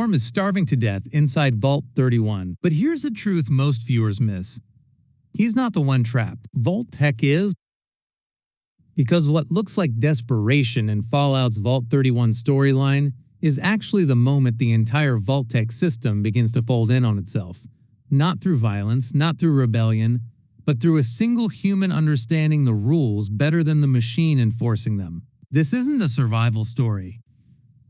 Norm is starving to death inside Vault 31. But here's the truth most viewers miss. He's not the one trapped. Vault-Tec is. Because what looks like desperation in Fallout's Vault 31 storyline is actually the moment the entire Vault-Tec system begins to fold in on itself. Not through violence, not through rebellion, but through a single human understanding the rules better than the machine enforcing them. This isn't a survival story.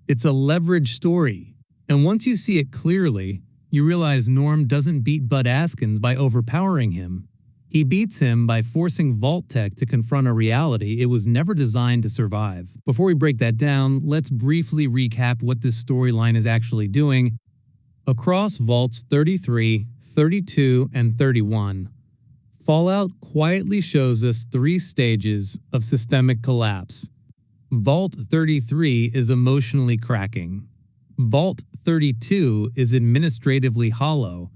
It's a leverage story. And once you see it clearly, you realize Norm doesn't beat Bud Askins by overpowering him. He beats him by forcing Vault-Tec to confront a reality it was never designed to survive. Before we break that down, let's briefly recap what this storyline is actually doing. Across Vaults 33, 32, and 31, Fallout quietly shows us 3 stages of systemic collapse. Vault 33 is emotionally cracking. Vault 32 is administratively hollow.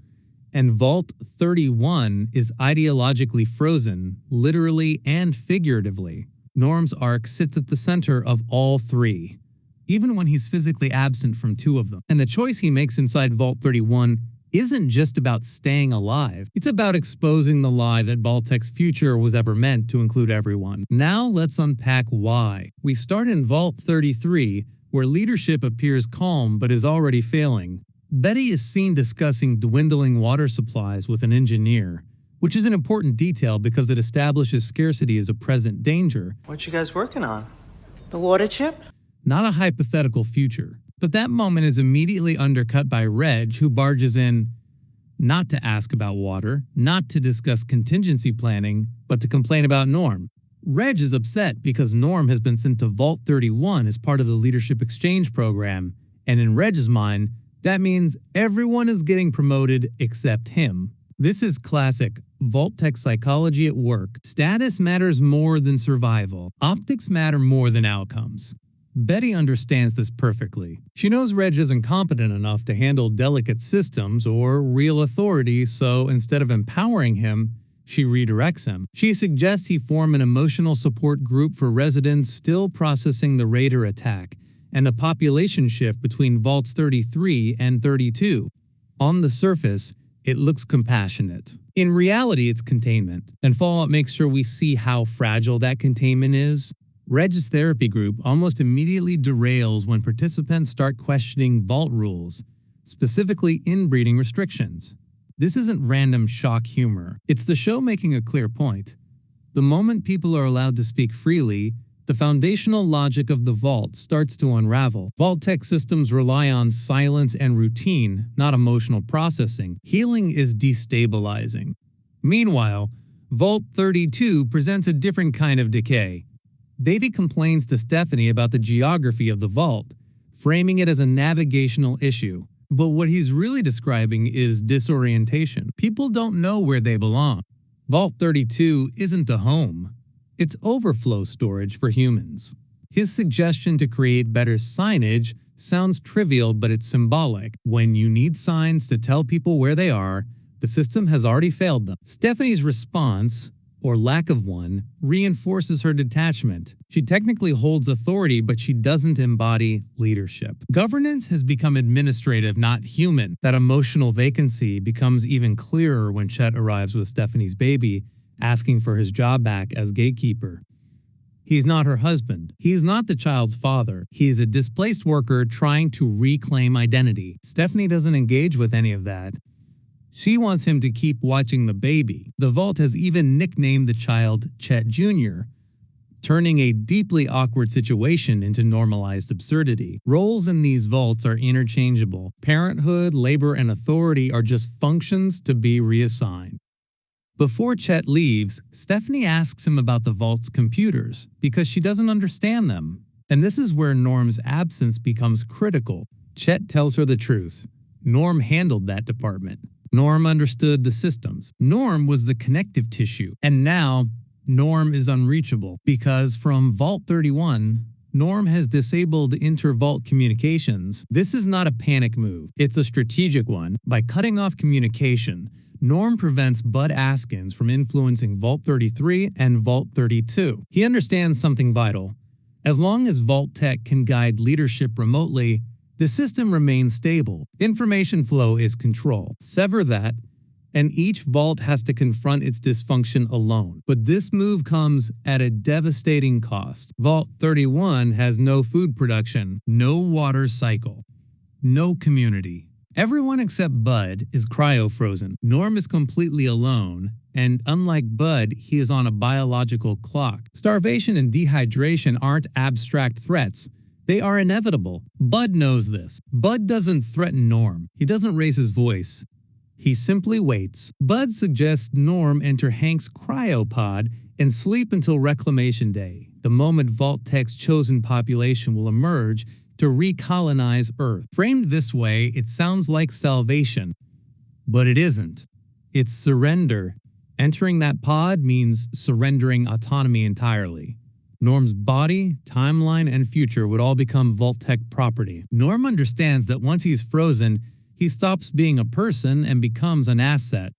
And Vault 31 is ideologically frozen, literally and figuratively. Norm's arc sits at the center of all 3, even when he's physically absent from 2 of them. And the choice he makes inside Vault 31 isn't just about staying alive. It's about exposing the lie that Vault-Tec's future was ever meant to include everyone. Now let's unpack why. We start in Vault 33, where leadership appears calm but is already failing. Betty is seen discussing dwindling water supplies with an engineer, which is an important detail because it establishes scarcity as a present danger. What you guys working on? The water chip? Not a hypothetical future. But that moment is immediately undercut by Reg, who barges in, not to ask about water, not to discuss contingency planning, but to complain about Norm. Reg is upset because Norm has been sent to Vault 31 as part of the leadership exchange program, and in Reg's mind, that means everyone is getting promoted except him. This is classic Vault-Tec psychology at work. Status matters more than survival. Optics matter more than outcomes. Betty understands this perfectly. She knows Reg isn't competent enough to handle delicate systems or real authority, so instead of empowering him, she redirects him. She suggests he form an emotional support group for residents still processing the Raider attack and the population shift between Vaults 33 and 32. On the surface, it looks compassionate. In reality, it's containment, and Fallout makes sure we see how fragile that containment is. Reg's therapy group almost immediately derails when participants start questioning Vault rules, specifically inbreeding restrictions. This isn't random shock humor. It's the show making a clear point. The moment people are allowed to speak freely, the foundational logic of the Vault starts to unravel. Vault-Tec systems rely on silence and routine, not emotional processing. Healing is destabilizing. Meanwhile, Vault 32 presents a different kind of decay. Davey complains to Stephanie about the geography of the Vault, framing it as a navigational issue. But what he's really describing is disorientation. People don't know where they belong. Vault 32 isn't a home. It's overflow storage for humans. His suggestion to create better signage sounds trivial, but it's symbolic. When you need signs to tell people where they are, the system has already failed them. Stephanie's response, or lack of one, reinforces her detachment. She technically holds authority, but she doesn't embody leadership. Governance has become administrative, not human. That emotional vacancy becomes even clearer when Chet arrives with Stephanie's baby, asking for his job back as gatekeeper. He's not her husband. He's not the child's father. He's a displaced worker trying to reclaim identity. Stephanie doesn't engage with any of that. She wants him to keep watching the baby. The Vault has even nicknamed the child Chet Jr., turning a deeply awkward situation into normalized absurdity. Roles in these vaults are interchangeable. Parenthood, labor, and authority are just functions to be reassigned. Before Chet leaves, Stephanie asks him about the Vault's computers because she doesn't understand them. And this is where Norm's absence becomes critical. Chet tells her the truth. Norm handled that department. Norm understood the systems. Norm was the connective tissue. And now, Norm is unreachable because from Vault 31, Norm has disabled inter-vault communications. This is not a panic move. It's a strategic one. By cutting off communication, Norm prevents Bud Askins from influencing Vault 33 and Vault 32. He understands something vital. As long as Vault-Tec can guide leadership remotely, The system remains stable. Information flow is control. Sever that, and each vault has to confront its dysfunction alone. But this move comes at a devastating cost. Vault 31 has no food production, no water cycle, no community. Everyone except Bud is cryo-frozen. Norm is completely alone, and unlike Bud, he is on a biological clock. Starvation and dehydration aren't abstract threats. They are inevitable. Bud knows this. Bud doesn't threaten Norm. He doesn't raise his voice. He simply waits. Bud suggests Norm enter Hank's cryopod and sleep until Reclamation Day, the moment Vault-Tech's chosen population will emerge to recolonize Earth. Framed this way, it sounds like salvation, but it isn't. It's surrender. Entering that pod means surrendering autonomy entirely. Norm's body, timeline, and future would all become Vault-Tec property. Norm understands that once he's frozen, he stops being a person and becomes an asset.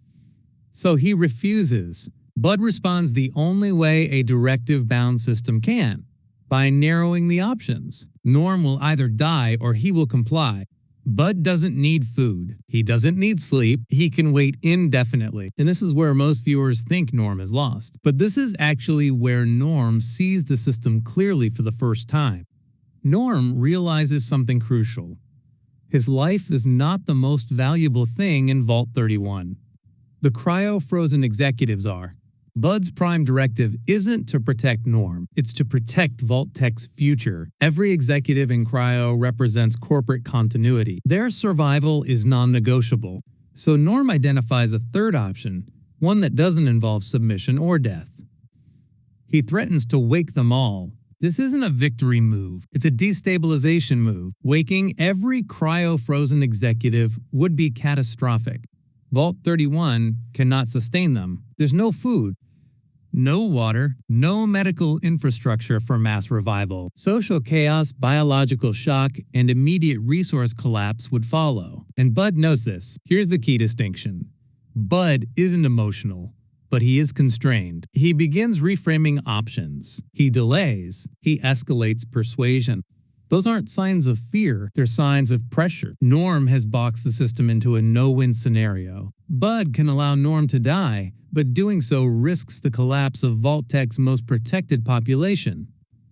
So he refuses. Bud responds the only way a directive-bound system can, by narrowing the options. Norm will either die or he will comply. Bud doesn't need food. He doesn't need sleep. He can wait indefinitely. And this is where most viewers think Norm is lost. But this is actually where Norm sees the system clearly for the first time. Norm realizes something crucial. His life is not the most valuable thing in Vault 31. The cryo-frozen executives are. Bud's prime directive isn't to protect Norm, it's to protect Vault-Tech's future. Every executive in cryo represents corporate continuity. Their survival is non-negotiable. So Norm identifies a third option, one that doesn't involve submission or death. He threatens to wake them all. This isn't a victory move, it's a destabilization move. Waking every cryo-frozen executive would be catastrophic. Vault 31 cannot sustain them. There's no food, no water, no medical infrastructure for mass revival. Social chaos, biological shock, and immediate resource collapse would follow. And Bud knows this. Here's the key distinction. Bud isn't emotional, but he is constrained. He begins reframing options. He delays. He escalates persuasion. Those aren't signs of fear, they're signs of pressure. Norm has boxed the system into a no-win scenario. Bud can allow Norm to die, but doing so risks the collapse of Vault-Tech's most protected population.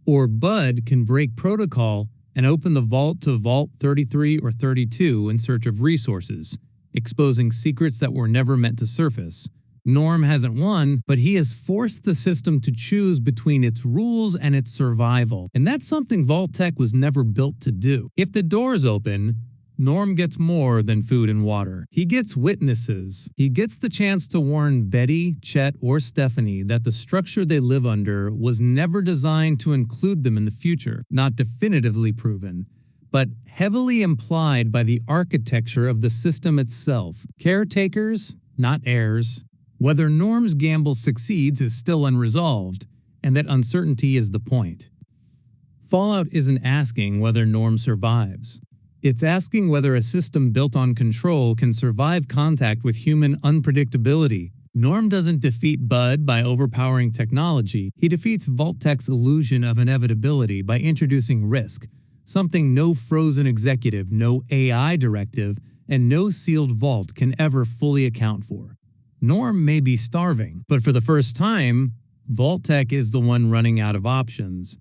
Or Bud can break protocol and open the vault to Vault 33 or 32 in search of resources, exposing secrets that were never meant to surface. Norm hasn't won, but he has forced the system to choose between its rules and its survival. And that's something Vault-Tec was never built to do. If the doors open, Norm gets more than food and water. He gets witnesses. He gets the chance to warn Betty, Chet, or Stephanie that the structure they live under was never designed to include them in the future. Not definitively proven, but heavily implied by the architecture of the system itself. Caretakers, not heirs. Whether Norm's gamble succeeds is still unresolved, and that uncertainty is the point. Fallout isn't asking whether Norm survives. It's asking whether a system built on control can survive contact with human unpredictability. Norm doesn't defeat Bud by overpowering technology. He defeats Vault-Tech's illusion of inevitability by introducing risk, something no frozen executive, no AI directive, and no sealed vault can ever fully account for. Norm may be starving, but for the first time, Vault-Tec is the one running out of options.